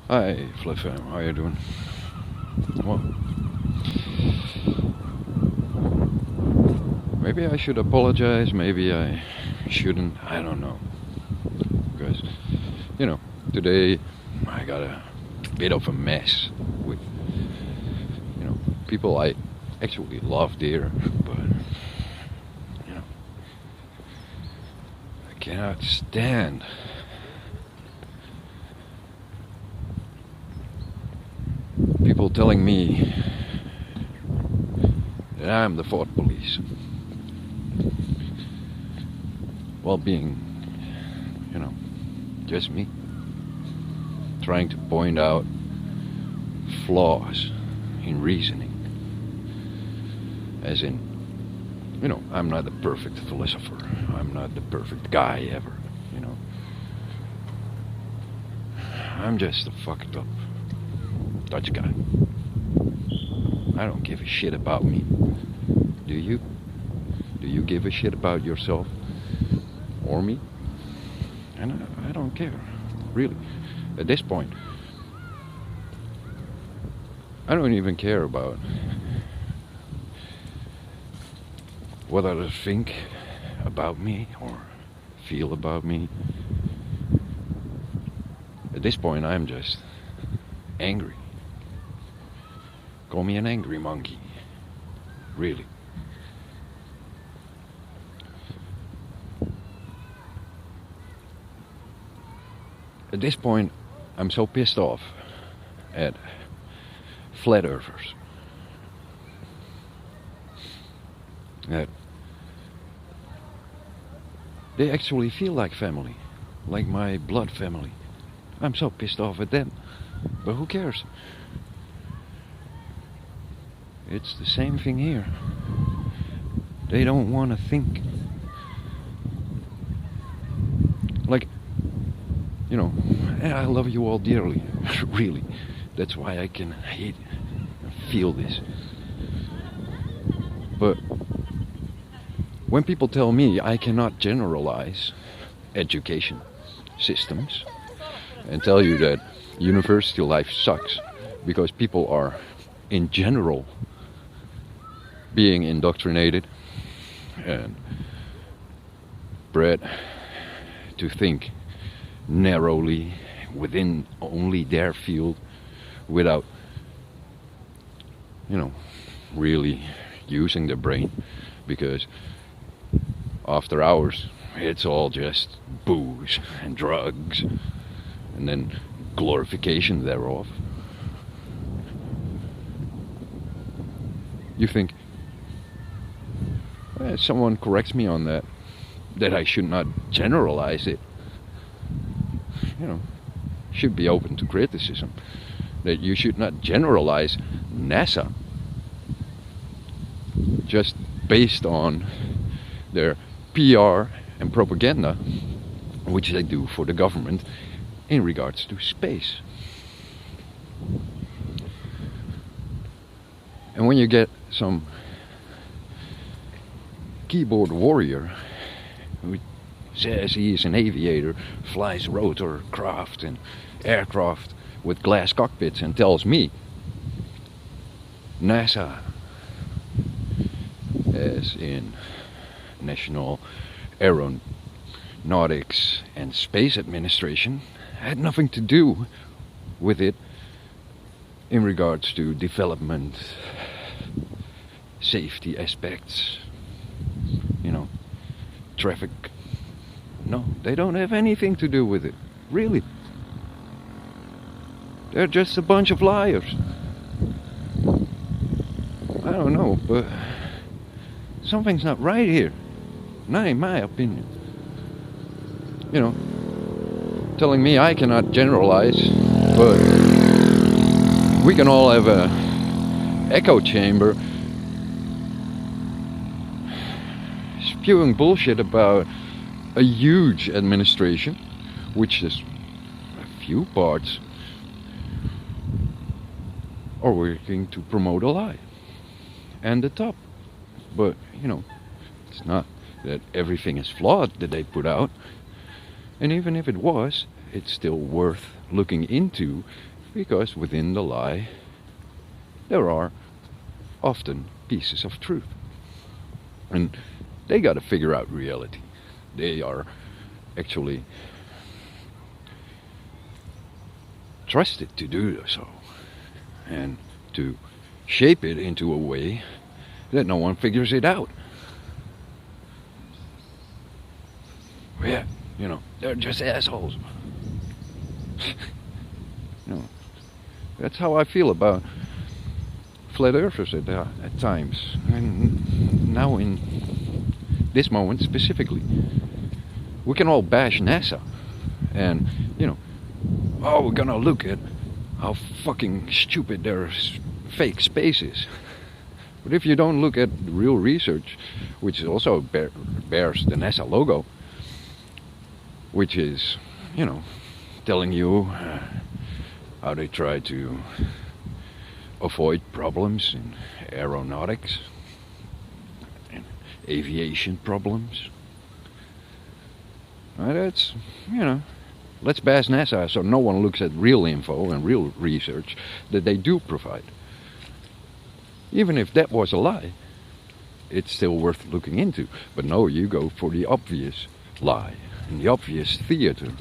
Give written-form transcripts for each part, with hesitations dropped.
Hi, Fliffam, how you doing? Well, maybe I should apologize, maybe I shouldn't, I don't know. Because, you know, today I got a bit of a mess with, people I actually love dear, but, you know, I cannot stand people telling me that I'm the fourth police. While being, just me. Trying to point out flaws in reasoning. As in, I'm not the perfect philosopher. I'm not the perfect guy ever, I'm just a fucked up Dutch guy. I don't give a shit about me. Do you? Do you give a shit about yourself? Or me? And I don't care. Really. At this point, I don't even care about what others think about me or feel about me. At this point, I'm just angry. Call me an angry monkey. Really. At this point, I'm so pissed off at flat earthers that they actually feel like family, like my blood family. I'm so pissed off at them, but who cares? It's the same thing here. They don't want to think. Like, I love you all dearly, really. That's why I can hate and feel this. But when people tell me I cannot generalize education systems and tell you that university life sucks because people are, in general, being indoctrinated and bred to think narrowly within only their field without, really using their brain, because after hours it's all just booze and drugs and then glorification thereof. You think, someone corrects me on that I should not generalize it. Should be open to criticism. That you should not generalize NASA just based on their PR and propaganda, which they do for the government in regards to space. And when you get some keyboard warrior who says he is an aviator, flies rotor craft and aircraft with glass cockpits, and tells me NASA, as in National Aeronautics and Space Administration, had nothing to do with it in regards to development, safety aspects, traffic. No, they don't have anything to do with it. Really. They're just a bunch of liars. I don't know, but something's not right here. Not in my opinion. Telling me I cannot generalize, but we can all have a echo chamber spewing bullshit about a huge administration, which is a few parts are working to promote a lie and the top. But it's not that everything is flawed that they put out, and even if it was, it's still worth looking into Because within the lie, there are often pieces of truth. And they got to figure out reality. They are actually trusted to do so and to shape it into a way that no one figures it out. Yeah, they're just assholes. That's how I feel about flat earthers at times, and now in this moment specifically. We can all bash NASA, and we're gonna look at how fucking stupid their fake space is. But if you don't look at real research, which also bears the NASA logo, which is, telling you how they try to avoid problems in aeronautics and aviation problems. That's, let's bash NASA so no one looks at real info and real research that they do provide. Even if that was a lie, it's still worth looking into. But no, you go for the obvious lie and the obvious theater.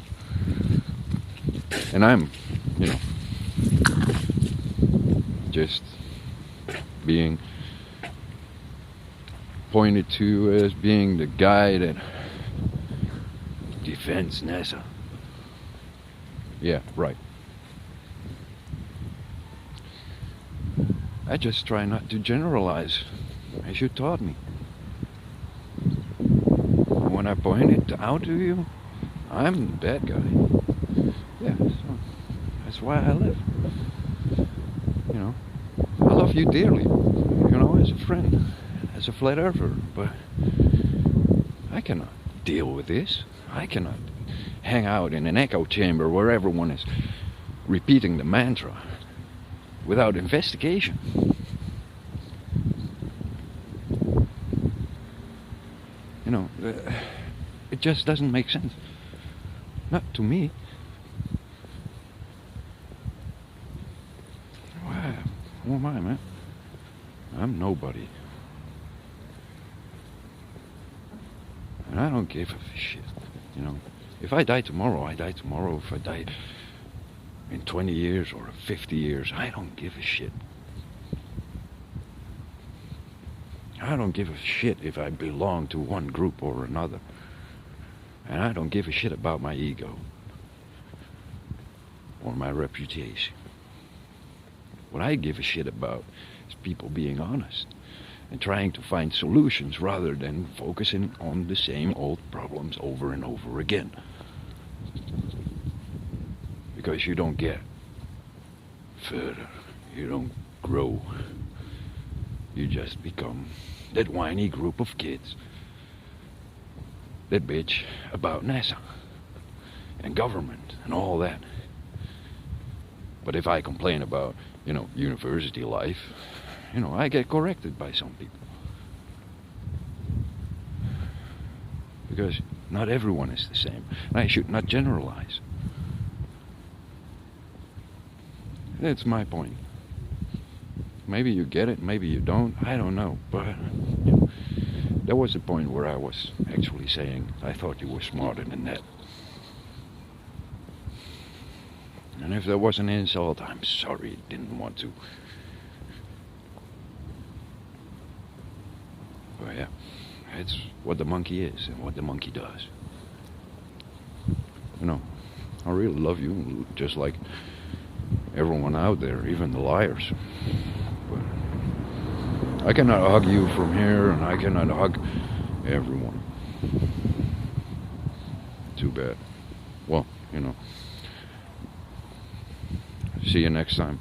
And I'm, just being pointed to as being the guy that defends NASA. Yeah, right. I just try not to generalize, as you taught me. When I point it out to you, I'm the bad guy. Yeah, so that's why I live. I love you dearly, as a friend, as a flat earther, but I cannot deal with this. I cannot hang out in an echo chamber where everyone is repeating the mantra without investigation. It just doesn't make sense. Not to me. Who am I, man? I'm nobody. And I don't give a shit. If I die tomorrow, I die tomorrow. If I die in 20 years or 50 years, I don't give a shit. I don't give a shit if I belong to one group or another. And I don't give a shit about my ego or my reputation. What I give a shit about is people being honest and trying to find solutions rather than focusing on the same old problems over and over again. Because you don't get further, you don't grow. You just become that whiny group of kids that bitch about NASA and government and all that. But if I complain about, university life, I get corrected by some people. Because not everyone is the same. And I should not generalize. That's my point. Maybe you get it, maybe you don't, I don't know. But, there was a point where I was actually saying, I thought you were smarter than that. And if there was an insult, I'm sorry, didn't want to. But yeah, it's what the monkey is and what the monkey does. I really love you, just like everyone out there, even the liars. But I cannot hug you from here, and I cannot hug everyone. Too bad. Well, see you next time.